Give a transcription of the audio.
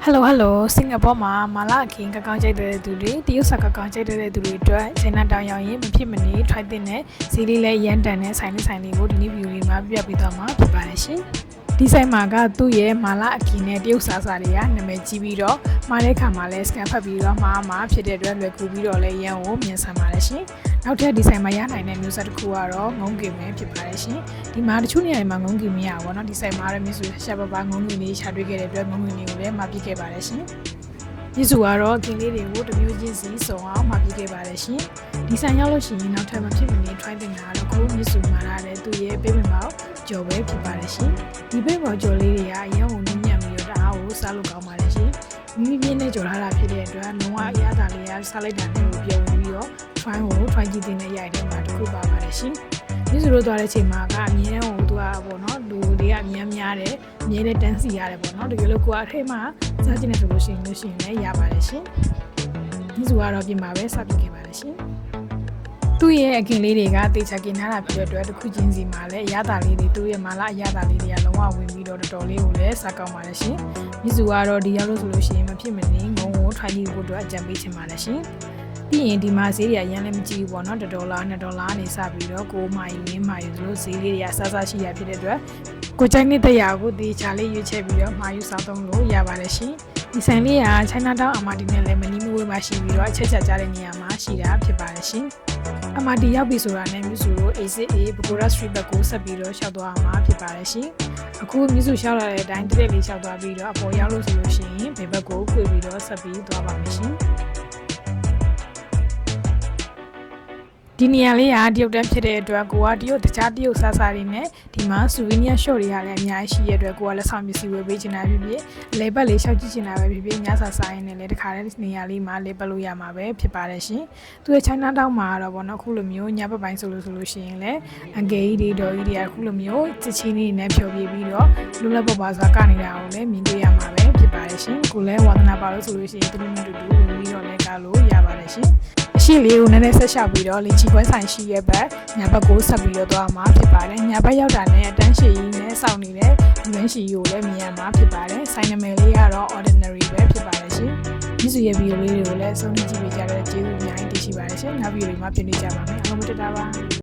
Hello Singapore မှာမာလာခင်ကကောင်းကြိုက်တဲ့သူတွေတရုတ်ဆက်ကကောင်းကြိုက်တဲ့သူတွေအတွက်ချိုင်းနာတောင်ရောက်ရင်မဖြစ်မနေ try တဲ့နဲ့ဈေးလေးလည်းရန်တန်တဲ့ဆိုင်လေးကိုဒီနေ့ view လေးမှာပြပြပေးသွားမှာဖြစ်ပါတယ်ရှင်ဒီဆိုင်မှာကသူ့ရဲ့မာလာအကင်နဲ့တရုတ်စာတွေကနာမည်ကြီးပြီးတော့မှားတဲ့ခါမှာလည်း scan ဖတ်ပြီးတော့မှာဖြစ်တဲ့အတွက်လွယ်ကူပြီးတော့လည်းရန်ကိုမြန်ဆန်ပါတယ်ရှင်နောက်ထပ်ဒီဆိုင်မှာရနိုင်တဲ့မျိုးဆက်တစ်ခုကတော့ငုံကင်ပဲဖြစ်ပါတယ်ရှင်ဒီမှာတချို့နေရာတွေမှာငုံကင်မရဘူးပေါ့နော်ဒီဆိုင်မှာလည်းမျိုးစုရှာပပငုံကင်လေးရှာတွေ့ခဲ့တဲ့အတွက်ငုံကင်လေးကိုလည်းမှာပြခဲ့ပါတယ်ရှင်ဒီစုကတော့ကင်လေးတွေကိုတမျိုးချင်းစီစုံအောင်မှာပြခဲ့ပါတယ်ရှင်ဒီဆိုင်ရောက်လို့ရှိရင်နောက်ထပ်မဖြစ်မနေ try တင်တာတော့ကိုမျိုးစုမှာလာတဲ့သူ့ရဲ့ပေးပင်ပေါက်ကြော်ပဲဖြစ်ပါတယ်ရှင်ဒီပေးပေါက်ကြော်လေးတွေကအရင်ကညံ့ပြီးတော့တအားကိုစားလို့ကောင်းပါတယ်ရှင်မိမိပြင်းနဲ့ကြော်ထားတာဖြစ်တဲ့အတွက်လုံးဝအရသာလေးကစားလိုက်တာနဲ့ကိုပြုံပြီးတော့ try ကြည့်တဲ့ရိုက်တဲ့မှာတစ်ခုပါပါတယ်ရှင်ဒီစုလို့သွားတဲ့ချိန်မှာကအမြဲတမ်းဟိုသူကပေါ့နော်လူတွေကအများများတယ်အမြဲတမ်းတန်းစီရတယ်ပေါ့နော်တကယ်လို့ကိုကအထိတ်မှစားကျင်နေဆိုလို့ရှိရင်လည်းရပါတယ်ရှင်ဒီစုကတော့ပြင်ပါပဲစပြခဲ့ပါတယ်ရှင်သူ့ရဲ့အကင်လေးတွေကတေချာကင်ထားတာဖြစ်တဲ့အတွက်တစ်ခုချင်းစီမှာလည်းအရသာလေးတွေသူ့ရဲ့မာလာအရသာလေးတွေကလုံးဝဝင်ပြီးတော့တော်တော်လေးကိုလည်းစားကောင်းပါတယ်ရှင်ဒီစုကတော့ဒီရောက်လို့ဆိုလို့ရှိရင်မဖြစ်မနေငုံကို try ကြည့်ဖို့အတွက်အကြံပေးချင်ပါတယ်ရှင်ပြီးရင်ဒီမှာဈေးတွေအရင်လည်းမကြည့်ဘူးပေါ့နော်$2 $2နေစပြီးတော့ကိုမိုင်ရင်းမိုင်ဆိုလို့ဈေးလေးတွေကဆဆရှိရဖြစ်တဲ့အတွက်ကိုကြိုက်နေတဲ့ရာကိုတေချာလေးရွေးချယ်ပြီးတော့မှာယူစားသုံးလို့ရပါတယ်ရှင်ဒီဆိုင်လေးက China Town အမာတီနဲ့လည်းမနီးမဝေးမှာရှိပြီးတော့အချက်ချက်ကြားတဲ့နေရာမှာရှိတာဖြစ်ပါတယ်ရှင်အမာတီရောက်ပြီဆိုတာနဲ့မြို့စုတို့ A6A Bukora Street ဘက်ကိုဆက်ပြီးတော့ရှောက်သွားမှာဖြစ်ပါတယ်ရှင်အခုမြို့စုရှောက်လာတဲ့အတိုင်းတစ်လေးရှောက်သွားပြီးတော့အပေါ်ရောက်လို့ဆိုလို့ရှိရင်ဘယ်ဘက်ကိုခွေပြီးတော့ဆက်ပြီးသွားပါမယ်ရှင်ဒီနေရာလေးကတရုတ်တန်းဖြစ်တဲ့အတွက်ကိုကတရုတ်တခြားတရုတ်စားတွေနဲ့ဒီမှာ souvenir shop တွေကလည်းအများကြီးရှိတဲ့အတွက်ကိုကလက်ဆောင်ပစ္စည်းဝယ်ပေးချင်တာဖြစ်ဖြစ်လဲပတ်လေးရှောက်ကြည့်ချင်တာပဲဖြစ်ဖြစ်ညစာစားရင်လည်းတခါတည်းနေရာလေးမှာလဲပတ်လို့ရမှာပဲဖြစ်ပါတယ်ရှင်သူရဲ့ China Town မှာတော့ဗောနော်ခုလိုမျိုးညဘက်ပိုင်းဆိုလို့ရှိရင်လည်းအငယ်ကြီးတွေတော်ကြီးတွေကခုလိုမျိုးချစ်ချင်းလေးနဲ့ဖြောပြပြီးတော့လူလက်ပေါ်ပါစားကနေတာကိုလည်းမြင်တွေ့ရမှာပဲဖြစ်ပါတယ်ရှင်ကိုလည်းဝါသနာပါလို့ဆိုလို့ရှိရင်သူတို့တူဝင်ပြီးတော့လည်းကားလို့ရပါတယ်ရှင်ရှင်းလေးကိုနည်းနည်းဆက်လျှောက်ပြီးတော့လင်ချီခွဲဆိုင်ရှိရဲ့ဘက်ညာဘက်ကိုဆက်ပြီးတော့သွားမှာဖြစ်ပါတယ်ညာဘက်ရောက်တာနဲ့အတန်းရှည်ကြီးနဲ့စောင့်နေတဲ့ဒီလန်းရှည်ကိုလည်းမြင်ရမှာဖြစ်ပါတယ်ဆိုင်နာမည်လေးကတော့ ordinary ပဲဖြစ်ပါတယ်ရှင်ဒီစုရဲ့ဗီဒီယိုလေးတွေကိုလည်းအဆုံးထိကြည့်ပေးကြတဲ့ကျေးဇူးအများကြီးတင်ရှိပါတယ်ရှင်နောက်ဗီဒီယိုတွေမှာပြင်နေကြပါမယ်အားလုံးပဲတတားပါ